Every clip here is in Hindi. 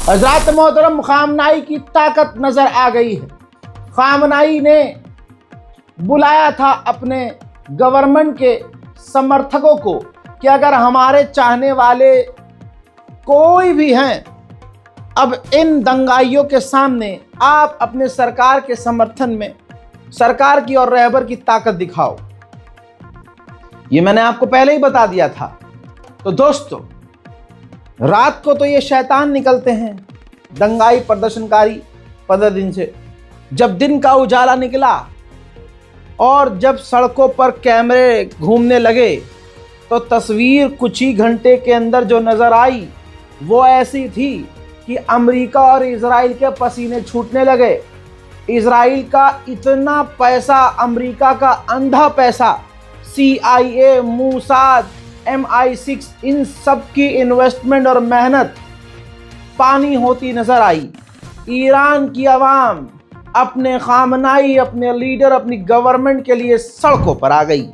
हज़रत मोहतरम ख़ामनाई की ताकत नज़र आ गई है। ख़ामनाई ने बुलाया था अपने गवर्नमेंट के समर्थकों को कि अगर हमारे चाहने वाले कोई भी हैं, अब इन दंगाइयों के सामने आप अपने सरकार के समर्थन में सरकार की और रहबर की ताकत दिखाओ। ये मैंने आपको पहले ही बता दिया था। तो दोस्तों, रात को तो ये शैतान निकलते हैं दंगाई प्रदर्शनकारी 15 दिन से। जब दिन का उजाला निकला और जब सड़कों पर कैमरे घूमने लगे तो तस्वीर कुछ ही घंटे के अंदर जो नज़र आई वो ऐसी थी कि अमेरिका और इजराइल के पसीने छूटने लगे। इजराइल का इतना पैसा, अमेरिका का अंधा पैसा, CIA, मूसाद, MI6, इन सब की इन्वेस्टमेंट और मेहनत पानी होती नजर आई। ईरान की आवाम अपने ख़ामनाई, अपने लीडर, अपनी गवर्नमेंट के लिए सड़कों पर आ गई।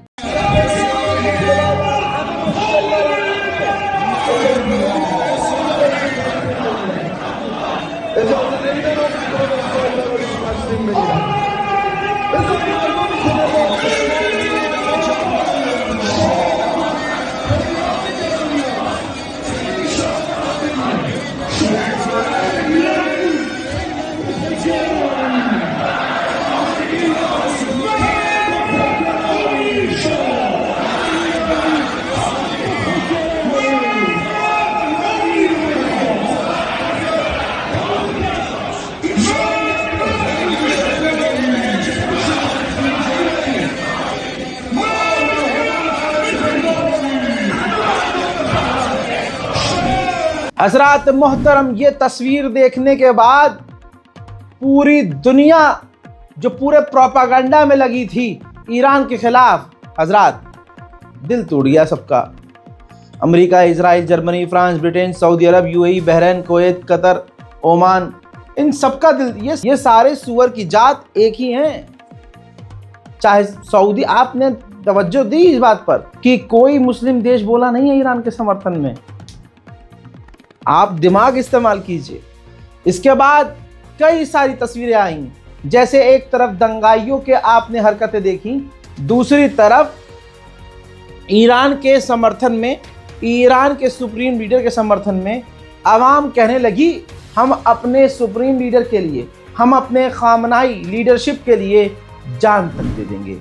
हज़रात मोहतरम, ये तस्वीर देखने के बाद पूरी दुनिया जो पूरे प्रोपागंडा में लगी थी ईरान के खिलाफ, हज़रात दिल टूट गया सबका। America, Israel, Germany, France, Britain, Saudi Arab, UAE, Bahrain, Kuwait, Qatar, Oman, इन सबका दिल, ये सारे सुअर की जात एक ही हैं। चाहे सऊदी, आपने तवज्जो दी इस बात पर कि कोई मुस्लिम देश बोला नहीं है ईरान के समर्थन में। आप दिमाग इस्तेमाल कीजिए। इसके बाद कई सारी तस्वीरें आई, जैसे एक तरफ दंगाइयों के आपने हरकतें देखी, दूसरी तरफ ईरान के समर्थन में, ईरान के सुप्रीम लीडर के समर्थन में आवाम कहने लगी हम अपने सुप्रीम लीडर के लिए, हम अपने ख़ामनाई लीडरशिप के लिए जान तक दे देंगे।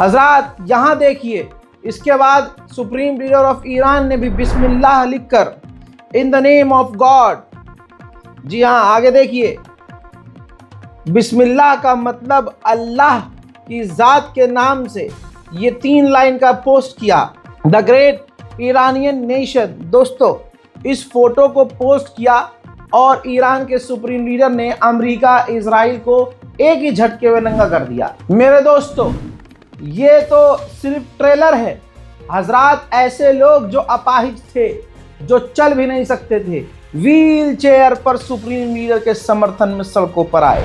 हजरात यहाँ देखिए, इसके बाद सुप्रीम लीडर ऑफ ईरान ने भी बिस्मिल्लाह लिखकर in the name of God, जी हाँ आगे देखिए, बिस्मिल्लाह का मतलब अल्लाह की ज़ात के नाम से ये 3 लाइन का पोस्ट किया। The great Iranian nation. दोस्तों, इस फोटो को पोस्ट किया और ईरान के सुप्रीम लीडर ने अमेरिका, इजराइल को एक ही झटके में नंगा कर दिया। मेरे दोस्तों, ये तो सिर्फ ट्रेलर है। हजरात, ऐसे लोग जो अपाहिज थे, जो चल भी नहीं सकते थे, व्हील चेयर पर सुप्रीम लीडर के समर्थन में सड़कों पर आए।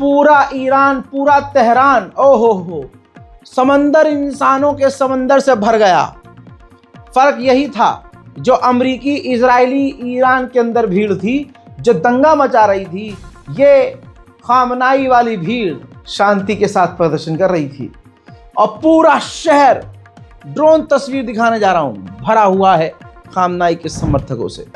पूरा ईरान, पूरा तेहरान, ओहो हो, समंदर इंसानों के समंदर से भर गया। फर्क यही था, जो अमरीकी, इजरायली, ईरान के अंदर भीड़ थी, जो दंगा मचा रही थी, ये खामनाई वाली भीड़ शांति के साथ प्रदर्शन कर रही थी और पूरा शहर, ड्रोन तस्वीर दिखाने जा रहा हूं, भरा हुआ है खामनाई के समर्थकों से।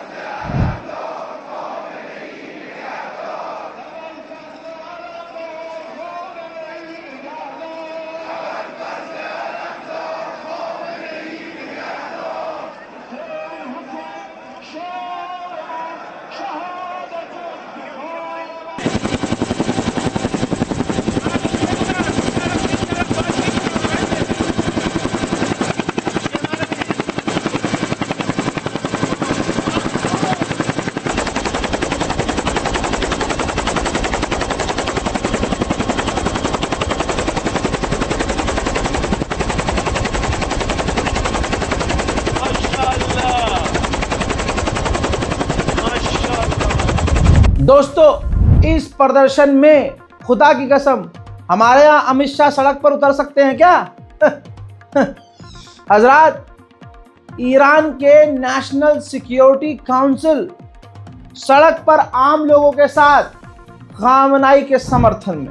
दोस्तों, इस प्रदर्शन में खुदा की कसम हमारे यहाँ अमित शाह सड़क पर उतर सकते हैं क्या? हजरात, ईरान के नेशनल सिक्योरिटी काउंसिल सड़क पर आम लोगों के साथ खामनाई के समर्थन में।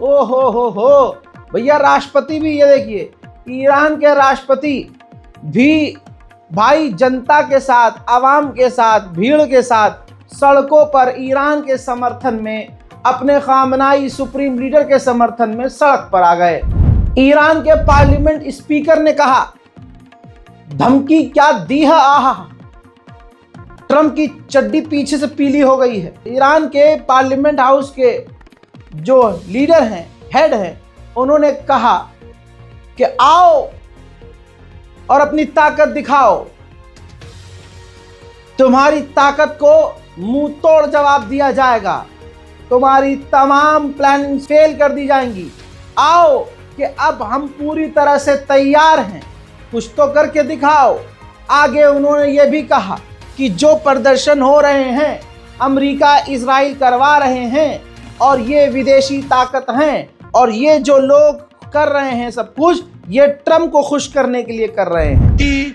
ओ हो भैया, राष्ट्रपति भी, ये देखिए, ईरान के राष्ट्रपति भी भाई जनता के साथ, आवाम के साथ, भीड़ के साथ सड़कों पर ईरान के समर्थन में, अपने खामनाई सुप्रीम लीडर के समर्थन में सड़क पर आ गए। ईरान के पार्लियामेंट स्पीकर ने कहा, धमकी क्या दी है, आहा, ट्रम्प की चड्डी पीछे से पीली हो गई है। ईरान के पार्लियामेंट हाउस के जो लीडर हैं, हेड हैं, उन्होंने कहा कि आओ और अपनी ताकत दिखाओ, तुम्हारी ताकत को मुंह तोड़ जवाब दिया जाएगा, तुम्हारी तमाम प्लानिंग फेल कर दी जाएंगी। आओ कि अब हम पूरी तरह से तैयार हैं, कुछ तो करके दिखाओ। आगे उन्होंने ये भी कहा कि जो प्रदर्शन हो रहे हैं अमेरिका इजराइल करवा रहे हैं और ये विदेशी ताकत हैं, और ये जो लोग कर रहे हैं सब कुछ, ये ट्रम्प को खुश करने के लिए कर रहे हैं।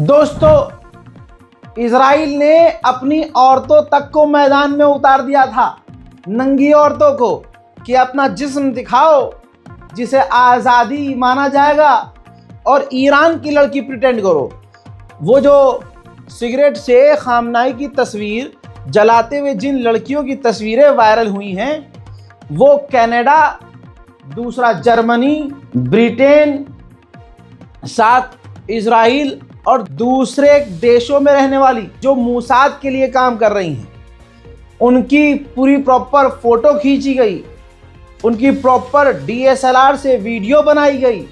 दोस्तों, इजराइल ने अपनी औरतों तक को मैदान में उतार दिया था, नंगी औरतों को, कि अपना जिस्म दिखाओ जिसे आज़ादी माना जाएगा, और ईरान की लड़की प्रिटेंड करो। वो जो सिगरेट से खामनाई की तस्वीर जलाते हुए जिन लड़कियों की तस्वीरें वायरल हुई हैं, वो कनाडा, दूसरा जर्मनी, ब्रिटेन, साथ इजराइल और दूसरे देशों में रहने वाली जो मोसाद के लिए काम कर रही हैं, उनकी पूरी प्रॉपर फ़ोटो खींची गई, उनकी प्रॉपर DSLR से वीडियो बनाई गई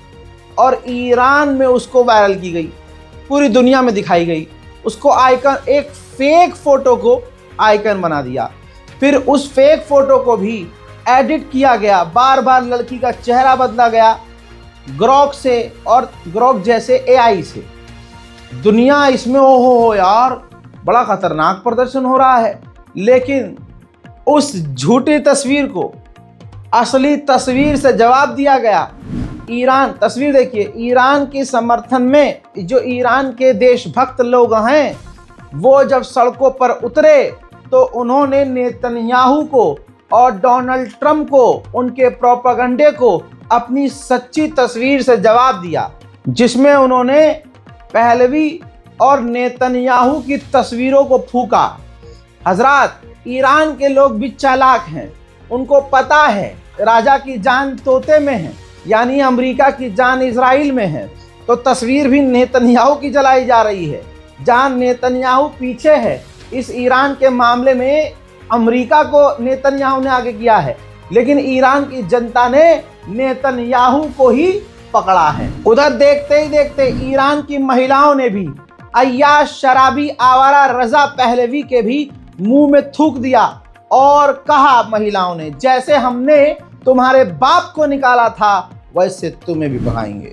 और ईरान में उसको वायरल की गई, पूरी दुनिया में दिखाई गई। उसको आइकन, एक फेक फ़ोटो को आइकन बना दिया, फिर उस फेक फ़ोटो को भी एडिट किया गया, बार बार लड़की का चेहरा बदला गया ग्रोक से और ग्रोक जैसे AI से। दुनिया इसमें हो यार, बड़ा ख़तरनाक प्रदर्शन हो रहा है। लेकिन उस झूठी तस्वीर को असली तस्वीर से जवाब दिया गया। ईरान, तस्वीर देखिए, ईरान के समर्थन में जो ईरान के देशभक्त लोग हैं, वो जब सड़कों पर उतरे तो उन्होंने नेतन्याहू को और डोनाल्ड ट्रम्प को, उनके प्रोपेगेंडे को अपनी सच्ची तस्वीर से जवाब दिया। जिसमें उन्होंने पहलवी और नेतन्याहू की तस्वीरों को फूका। हजरात, ईरान के लोग भी चालाक हैं, उनको पता है राजा की जान तोते में है, यानी अमेरिका की जान इजराइल में है, तो तस्वीर भी नेतन्याहू की जलाई जा रही है। जहां नेतन्याहू पीछे है, इस ईरान के मामले में अमेरिका को नेतन्याहू ने आगे किया है, लेकिन ईरान की जनता ने नेतन्याहू को ही पकड़ा है। उधर देखते ही देखते ईरान की महिलाओं ने भी अय्याश शराबी आवारा रजा पहलवी के भी मुंह में थूक दिया और कहा महिलाओं ने, जैसे हमने तुम्हारे बाप को निकाला था वैसे तुम्हें भी भगाएंगे।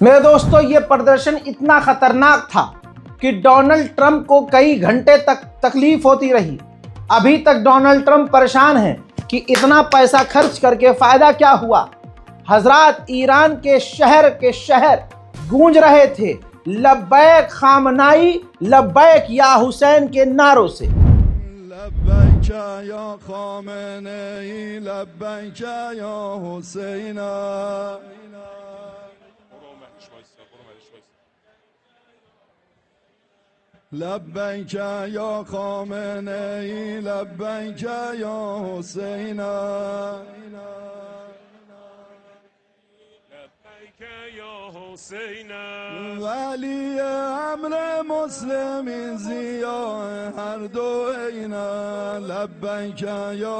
मेरे दोस्तों, ये प्रदर्शन इतना खतरनाक था कि डोनाल्ड ट्रंप को कई घंटे तक तकलीफ होती रही। अभी तक डोनाल्ड ट्रंप परेशान है कि इतना पैसा खर्च करके फायदा क्या हुआ। हजरात, ईरान के शहर गूंज रहे थे लब्बैक खामनाई लब्बैक या हुसैन के नारों से। लब्बैक या खामनाई लब्बैक या हुसैन, लब्बैक या खामनाई लब्बैक या हुसैन, वली अम्र मुस्लिमीन ज़िया हर दो ऐना, लब्बैक या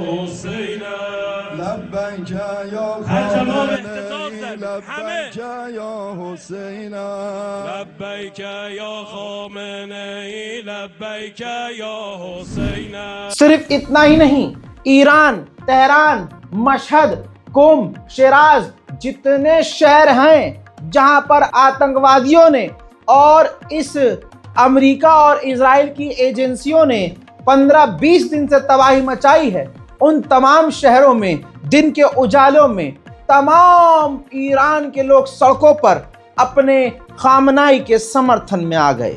हुसैन, लब्बैक या खामनाई लब्बैक या हुसैन, लब्बैक या खामनाई लब्बैक या हुसैन। सिर्फ इतना ही नहीं, ईरान, तेहरान, मशहद, कुम, शिराज जितने शहर हैं जहां पर आतंकवादियों ने और इस अमेरिका और इजराइल की एजेंसियों ने 15-20 दिन से तबाही मचाई है, उन तमाम शहरों में दिन के उजालों में तमाम ईरान के लोग सड़कों पर अपने खामनाई के समर्थन में आ गए।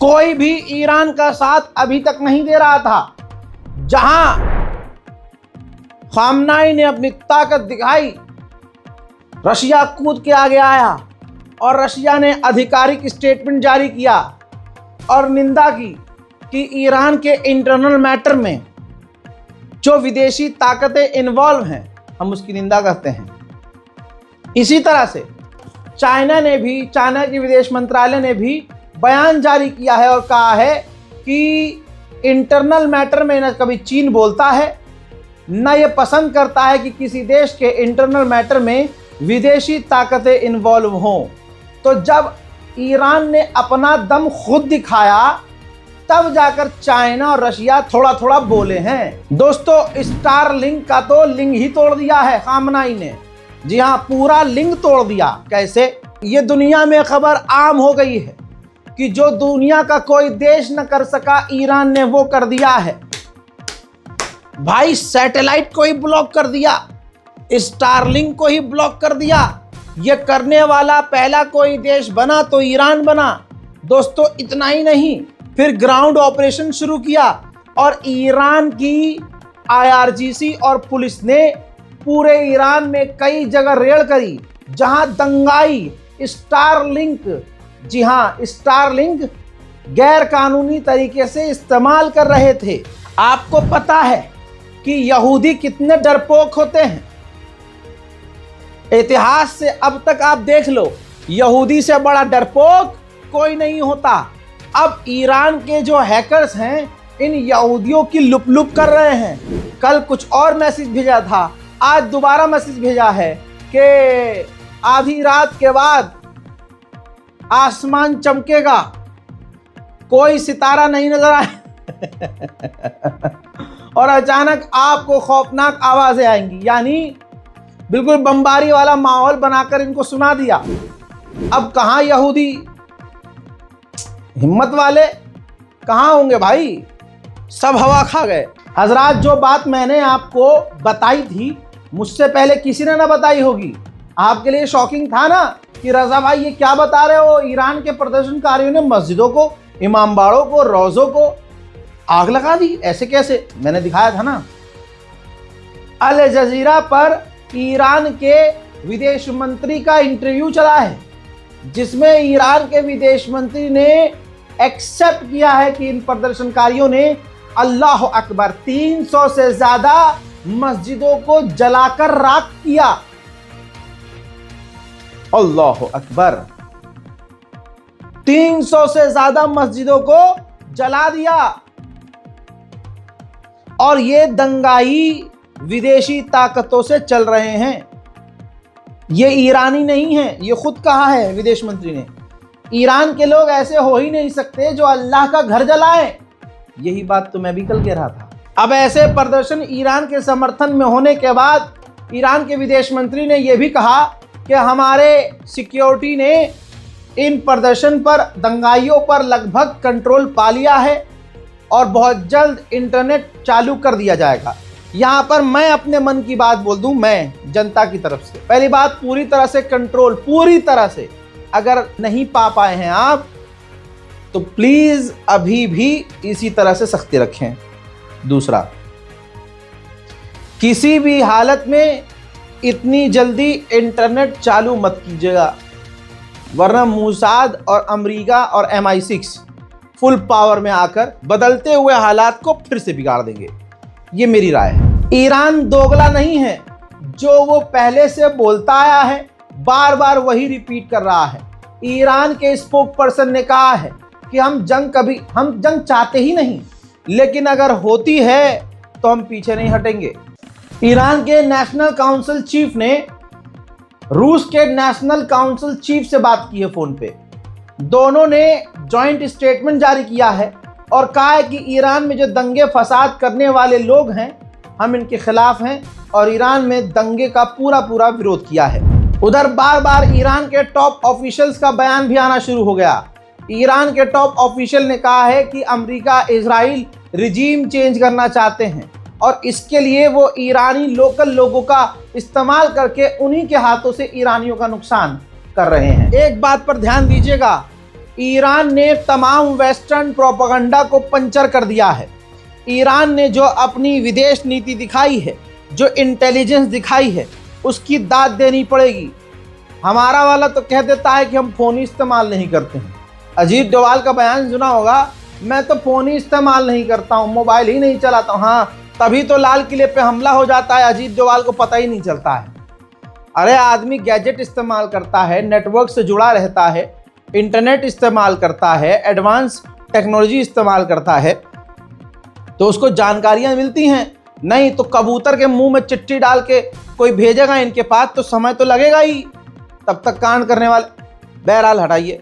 कोई भी ईरान का साथ अभी तक नहीं दे रहा था। जहां खामनाई ने अपनी ताकत दिखाई, रशिया कूद के आगे आया और रशिया ने आधिकारिक स्टेटमेंट जारी किया और निंदा की कि ईरान के इंटरनल मैटर में जो विदेशी ताकतें इन्वॉल्व हैं, हम उसकी निंदा करते हैं। इसी तरह से चाइना के विदेश मंत्रालय ने भी बयान जारी किया है और कहा है कि इंटरनल मैटर में न कभी चीन बोलता है, न ये पसंद करता है कि किसी देश के इंटरनल मैटर में विदेशी ताकतें इन्वॉल्व हों। तो जब ईरान ने अपना दम खुद दिखाया, तब जाकर चाइना और रशिया थोड़ा थोड़ा बोले हैं। दोस्तों, स्टार लिंक का तो लिंक ही तोड़ दिया है खामनाई ने। जी हाँ, पूरा लिंक तोड़ दिया। कैसे? ये दुनिया में खबर आम हो गई है कि जो दुनिया का कोई देश न कर सका, ईरान ने वो कर दिया है भाई। सैटेलाइट को ही ब्लॉक कर दिया, स्टारलिंक को ही ब्लॉक कर दिया। ये करने वाला पहला कोई देश बना तो ईरान बना। दोस्तों, इतना ही नहीं, फिर ग्राउंड ऑपरेशन शुरू किया और ईरान की IRGC और पुलिस ने पूरे ईरान में कई जगह रेड करी जहां दंगाई स्टारलिंक, जी हाँ, स्टारलिंक गैर कानूनी तरीके से इस्तेमाल कर रहे थे। आपको पता है कि यहूदी कितने डरपोक होते हैं। इतिहास से अब तक आप देख लो, यहूदी से बड़ा डरपोक कोई नहीं होता। अब ईरान के जो हैकर्स हैं, इन यहूदियों की लुप कर रहे हैं। कल कुछ और मैसेज भेजा था, आज दोबारा मैसेज भेजा है कि आधी रात के बाद आसमान चमकेगा, कोई सितारा नहीं नजर आए और अचानक आपको खौफनाक आवाजें आएंगी। यानी बिल्कुल बमबारी वाला माहौल बनाकर इनको सुना दिया। अब कहाँ यहूदी हिम्मत वाले कहाँ होंगे भाई, सब हवा खा गए। हजरात, जो बात मैंने आपको बताई थी, मुझसे पहले किसी ने ना बताई होगी। आपके लिए शॉकिंग था ना कि रजा भाई ये क्या बता रहे हो, ईरान के प्रदर्शनकारियों ने मस्जिदों को, इमामबाड़ों को, रोज़ों को आग लगा दी। ऐसे कैसे? मैंने दिखाया था ना। अल जजीरा पर ईरान के विदेश मंत्री का इंटरव्यू चला है, जिसमें ईरान के विदेश मंत्री ने एक्सेप्ट किया है कि इन प्रदर्शनकारियों ने अल्लाह अकबर 300 से ज्यादा मस्जिदों को जलाकर राख किया। अल्लाह अकबर, 300 से ज्यादा मस्जिदों को जला दिया। और ये दंगाई विदेशी ताकतों से चल रहे हैं। ये ईरानी नहीं है, ये खुद कहा है विदेश मंत्री ने। ईरान के लोग ऐसे हो ही नहीं सकते जो अल्लाह का घर जलाएं। यही बात तो मैं भी कल कह रहा था। अब ऐसे प्रदर्शन ईरान के समर्थन में होने के बाद ईरान के विदेश मंत्री ने यह भी कहा कि हमारे सिक्योरिटी ने इन प्रदर्शन पर दंगाइयों पर लगभग कंट्रोल पा लिया है और बहुत जल्द इंटरनेट चालू कर दिया जाएगा। यहाँ पर मैं अपने मन की बात बोल दूं, मैं जनता की तरफ से, पहली बात, पूरी तरह से कंट्रोल, पूरी तरह से अगर नहीं पा पाए हैं आप तो प्लीज अभी भी इसी तरह से सख्ती रखें। दूसरा, किसी भी हालत में इतनी जल्दी इंटरनेट चालू मत कीजिएगा, वरना मूसाद और अमेरिका और MI6 फुल पावर में आकर बदलते हुए हालात को फिर से बिगाड़ देंगे। ये मेरी राय है। ईरान दोगला नहीं है, जो वो पहले से बोलता आया है बार बार वही रिपीट कर रहा है। ईरान के स्पोक पर्सन ने कहा है कि हम जंग चाहते ही नहीं, लेकिन अगर होती है तो हम पीछे नहीं हटेंगे। ईरान के नेशनल काउंसिल चीफ ने रूस के नेशनल काउंसिल चीफ से बात की है फोन पे। दोनों ने जॉइंट स्टेटमेंट जारी किया है और कहा है कि ईरान में जो दंगे फसाद करने वाले लोग हैं, हम इनके खिलाफ हैं और ईरान में दंगे का पूरा विरोध किया है। उधर बार बार ईरान के टॉप ऑफिशियल्स का बयान भी आना शुरू हो गया। ईरान के टॉप ऑफिशियल ने कहा है कि अमेरिका इजराइल रिजीम चेंज करना चाहते हैं और इसके लिए वो ईरानी लोकल लोगों का इस्तेमाल करके उन्हीं के हाथों से ईरानियों का नुकसान कर रहे हैं। एक बात पर ध्यान दीजिएगा, ईरान ने तमाम वेस्टर्न प्रोपेगेंडा को पंचर कर दिया है। ईरान ने जो अपनी विदेश नीति दिखाई है, जो इंटेलिजेंस दिखाई है, उसकी दाद देनी पड़ेगी। हमारा वाला तो कह देता है कि हम फ़ोन ही इस्तेमाल नहीं करते हैं। अजीत डोभाल का बयान सुना होगा, मैं तो फ़ोन ही इस्तेमाल नहीं करता हूँ, मोबाइल ही नहीं चलाता हूँ। हाँ, तभी तो लाल किले पे हमला हो जाता है, अजीत डोभाल को पता ही नहीं चलता है। अरे आदमी गैजेट इस्तेमाल करता है, नेटवर्क से जुड़ा रहता है, इंटरनेट इस्तेमाल करता है, एडवांस टेक्नोलॉजी इस्तेमाल करता है, तो उसको जानकारियाँ मिलती हैं। नहीं तो कबूतर के मुंह में चिट्ठी डाल के कोई भेजेगा इनके पास तो समय तो लगेगा ही, तब तक कांड करने वाले। बहरहाल हटाइए।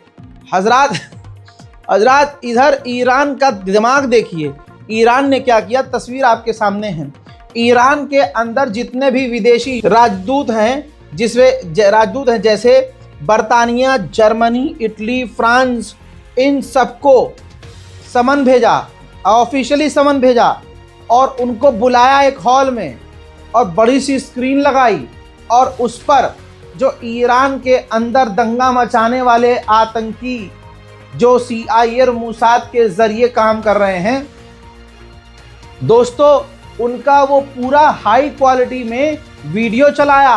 हजरात इधर ईरान का दिमाग देखिए, ईरान ने क्या किया, तस्वीर आपके सामने है। ईरान के अंदर जितने भी विदेशी राजदूत हैं, जैसे बरतानिया, जर्मनी, इटली, फ्रांस, इन सबको समन भेजा, ऑफिशियली समन भेजा और उनको बुलाया एक हॉल में और बड़ी सी स्क्रीन लगाई और उस पर जो ईरान के अंदर दंगा मचाने वाले आतंकी जो CIA और मूसाद के जरिए काम कर रहे हैं, दोस्तों उनका वो पूरा हाई क्वालिटी में वीडियो चलाया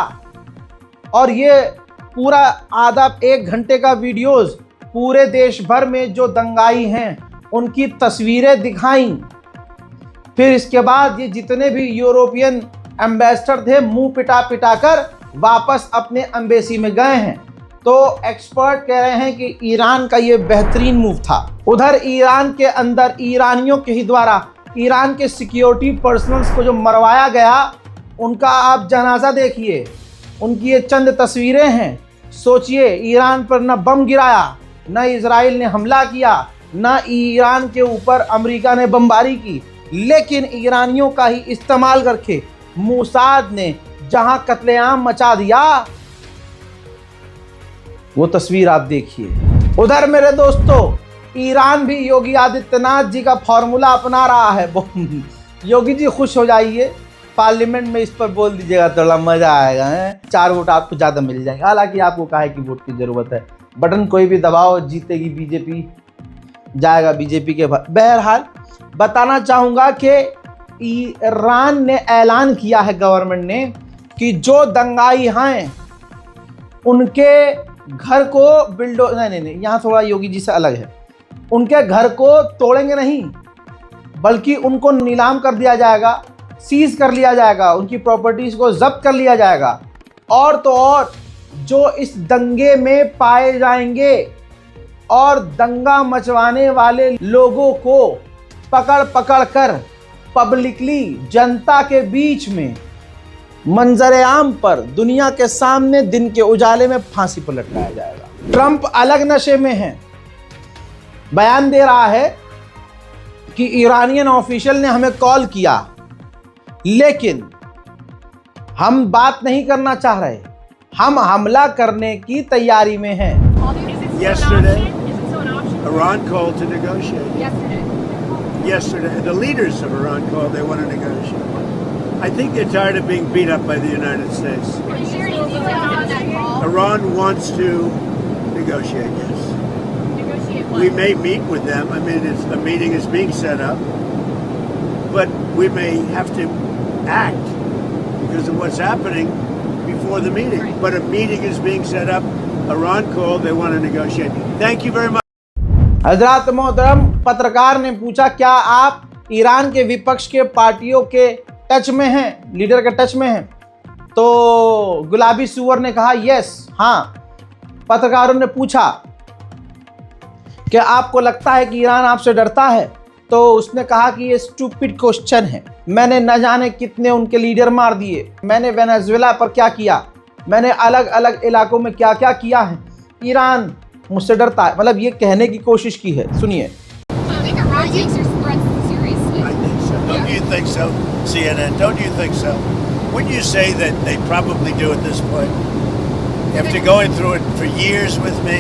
और ये पूरा आधा 1 घंटे का वीडियोस पूरे देश भर में जो दंगाई हैं उनकी तस्वीरें दिखाई। फिर इसके बाद ये जितने भी यूरोपियन एम्बेसडर थे मुंह पिटा कर वापस अपने एम्बेसी में गए हैं। तो एक्सपर्ट कह रहे हैं कि ईरान का ये बेहतरीन मूव था। उधर ईरान के अंदर ईरानियों के ही द्वारा ईरान के सिक्योरिटी पर्सनल्स को जो मरवाया गया, उनका आप जनाजा देखिए, उनकी ये चंद तस्वीरें हैं। सोचिए, ईरान पर न बम गिराया, न इजराइल ने हमला किया, न ईरान के ऊपर अमेरिका ने बमबारी की, लेकिन ईरानियों का ही इस्तेमाल करके मूसाद ने जहां कत्लेआम मचा दिया, वो तस्वीर आप देखिए। उधर मेरे दोस्तों, ईरान भी योगी आदित्यनाथ जी का फॉर्मूला अपना रहा है। योगी जी खुश हो जाइए, पार्लियामेंट में इस पर बोल दीजिएगा, थोड़ा मजा आएगा है? 4 वोट आपको ज़्यादा मिल जाएंगे। हालांकि आपको काहे की वोट की ज़रूरत है, बटन कोई भी दबाओ, जीतेगी बीजेपी, जाएगा बीजेपी के। बहरहाल बताना चाहूँगा कि ईरान ने ऐलान किया है, गवर्नमेंट ने, कि जो दंगाई हैं उनके घर को नहीं, यहाँ थोड़ा योगी जी से अलग है। उनके घर को तोड़ेंगे नहीं, बल्कि उनको नीलाम कर दिया जाएगा, सीज कर लिया जाएगा, उनकी प्रॉपर्टीज़ को जब्त कर लिया जाएगा। और तो और जो इस दंगे में पाए जाएंगे और दंगा मचवाने वाले लोगों को पकड़ कर पब्लिकली, जनता के बीच में, मंजर आम पर, दुनिया के सामने, दिन के उजाले में फांसी पर लटकाया जाएगा। ट्रंप अलग नशे में है, बयान दे रहा है कि ईरानियन ऑफिशियल ने हमें कॉल किया, लेकिन हम बात नहीं करना चाह रहे, हम हमला करने की तैयारी में हैं। Yesterday, Iran called to negotiate. Yesterday, the leaders of Iran called. They want to negotiate. I think they're tired of being beat up by the United States. Iran wants to negotiate. Yes. We may meet with them. I mean, a meeting is being set up, but we may have to act because of what's happening before the meeting. But a meeting is being set up. Iran called. They want to negotiate. Thank you very much. हजरात मोहतरम, पत्रकार ने पूछा क्या आप ईरान के विपक्ष के पार्टियों के टच में हैं, लीडर के टच में हैं? तो गुलाबी सुअर ने कहा यस, हाँ। पत्रकारों ने पूछा कि आपको लगता है कि ईरान आपसे डरता है? तो उसने कहा कि ये स्टूपिड क्वेश्चन है। मैंने न जाने कितने उनके लीडर मार दिए, मैंने वेनेजुएला पर क्या किया, मैंने अलग अलग इलाकों में क्या क्या किया है, ईरान मुझसे डरता है। मतलब ये कहने की कोशिश की है। सुनिए। Don't you think so, CNN? Don't you think so? Wouldn't you say that they probably do at this point? After going through it for years with me,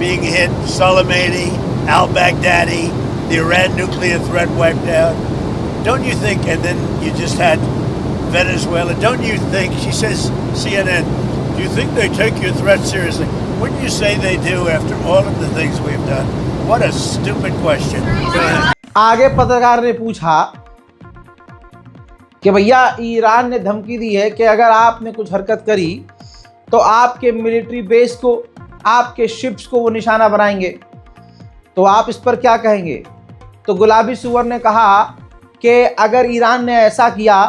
being hit, Soleimani, al-Baghdadi, the Iran nuclear threat wiped out, don't you think, and then you just had Venezuela, don't you think, she says, CNN, do you think they take your threat seriously? Wouldn't you say they do after all of the things we've done? What a stupid question. आगे पत्रकार ने पूछा कि भैया ईरान ने धमकी दी है कि अगर आपने कुछ हरकत करी तो आपके मिलिट्री बेस को, आपके शिप्स को वो निशाना बनाएंगे, तो आप इस पर क्या कहेंगे? तो गुलाबी सुअर ने कहा कि अगर ईरान ने ऐसा किया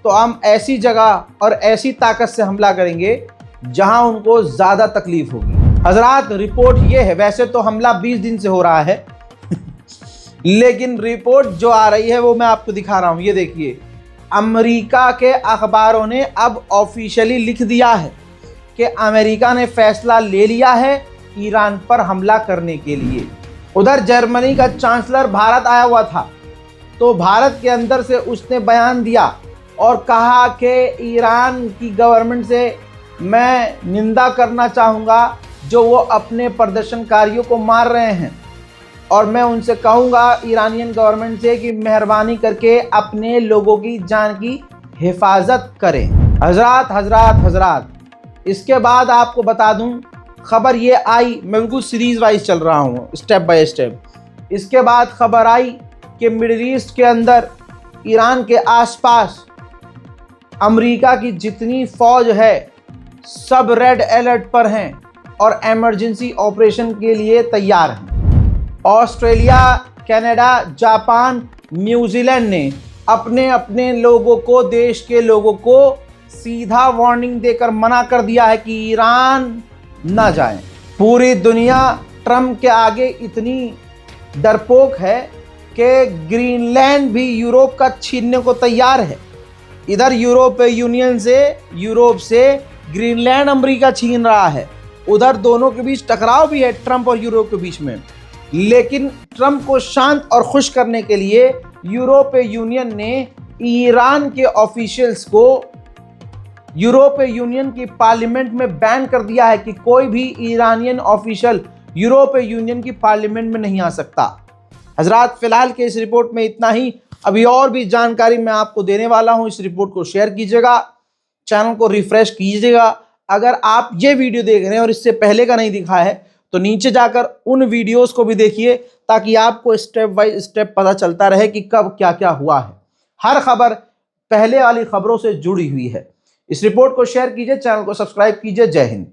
तो हम ऐसी जगह और ऐसी ताकत से हमला करेंगे जहां उनको ज़्यादा तकलीफ होगी। हजरात, रिपोर्ट ये है, वैसे तो हमला 20 दिन से हो रहा है लेकिन रिपोर्ट जो आ रही है वो मैं आपको दिखा रहा हूँ। ये देखिए, अमेरिका के अखबारों ने अब ऑफिशियली लिख दिया है कि अमेरिका ने फैसला ले लिया है ईरान पर हमला करने के लिए। उधर जर्मनी का चांसलर भारत आया हुआ था, तो भारत के अंदर से उसने बयान दिया और कहा कि ईरान की गवर्नमेंट से मैं निंदा करना चाहूँगा जो वो अपने प्रदर्शनकारियों को मार रहे हैं, और मैं उनसे कहूँगा ईरानियन गवर्नमेंट से कि मेहरबानी करके अपने लोगों की जान की हिफाजत करें। हजरात, इसके बाद आपको बता दूं, खबर ये आई, मैं बिल्कुल सीरीज़ वाइज चल रहा हूँ, स्टेप बाय स्टेप। इसके बाद खबर आई कि मिडिल ईस्ट के अंदर, ईरान के आसपास अमेरिका की जितनी फ़ौज है सब रेड अलर्ट पर हैं और इमरजेंसी ऑपरेशन के लिए तैयार हैं। ऑस्ट्रेलिया, कनाडा, जापान, न्यूजीलैंड ने अपने अपने लोगों को, देश के लोगों को सीधा वार्निंग देकर मना कर दिया है कि ईरान ना जाएं। पूरी दुनिया ट्रम्प के आगे इतनी डरपोक है कि ग्रीनलैंड भी यूरोप का छीनने को तैयार है। इधर यूरोप से ग्रीनलैंड अमेरिका छीन रहा है, उधर दोनों के बीच टकराव भी है ट्रम्प और यूरोप के बीच में। लेकिन ट्रम्प को शांत और खुश करने के लिए यूरोपीय यूनियन ने ईरान के ऑफिशियल्स को यूरोपीय यूनियन की पार्लियामेंट में बैन कर दिया है कि कोई भी ईरानियन ऑफिशियल यूरोपीय यूनियन की पार्लियामेंट में नहीं आ सकता। हजरात, फिलहाल के इस रिपोर्ट में इतना ही। अभी और भी जानकारी मैं आपको देने वाला हूं। इस रिपोर्ट को शेयर कीजिएगा, चैनल को रिफ्रेश कीजिएगा। अगर आप ये वीडियो देख रहे हैं और इससे पहले का नहीं दिखा है तो नीचे जाकर उन वीडियोस को भी देखिए, ताकि आपको स्टेप बाय स्टेप पता चलता रहे कि कब क्या क्या हुआ है। हर खबर पहले वाली खबरों से जुड़ी हुई है। इस रिपोर्ट को शेयर कीजिए, चैनल को सब्सक्राइब कीजिए। जय हिंद।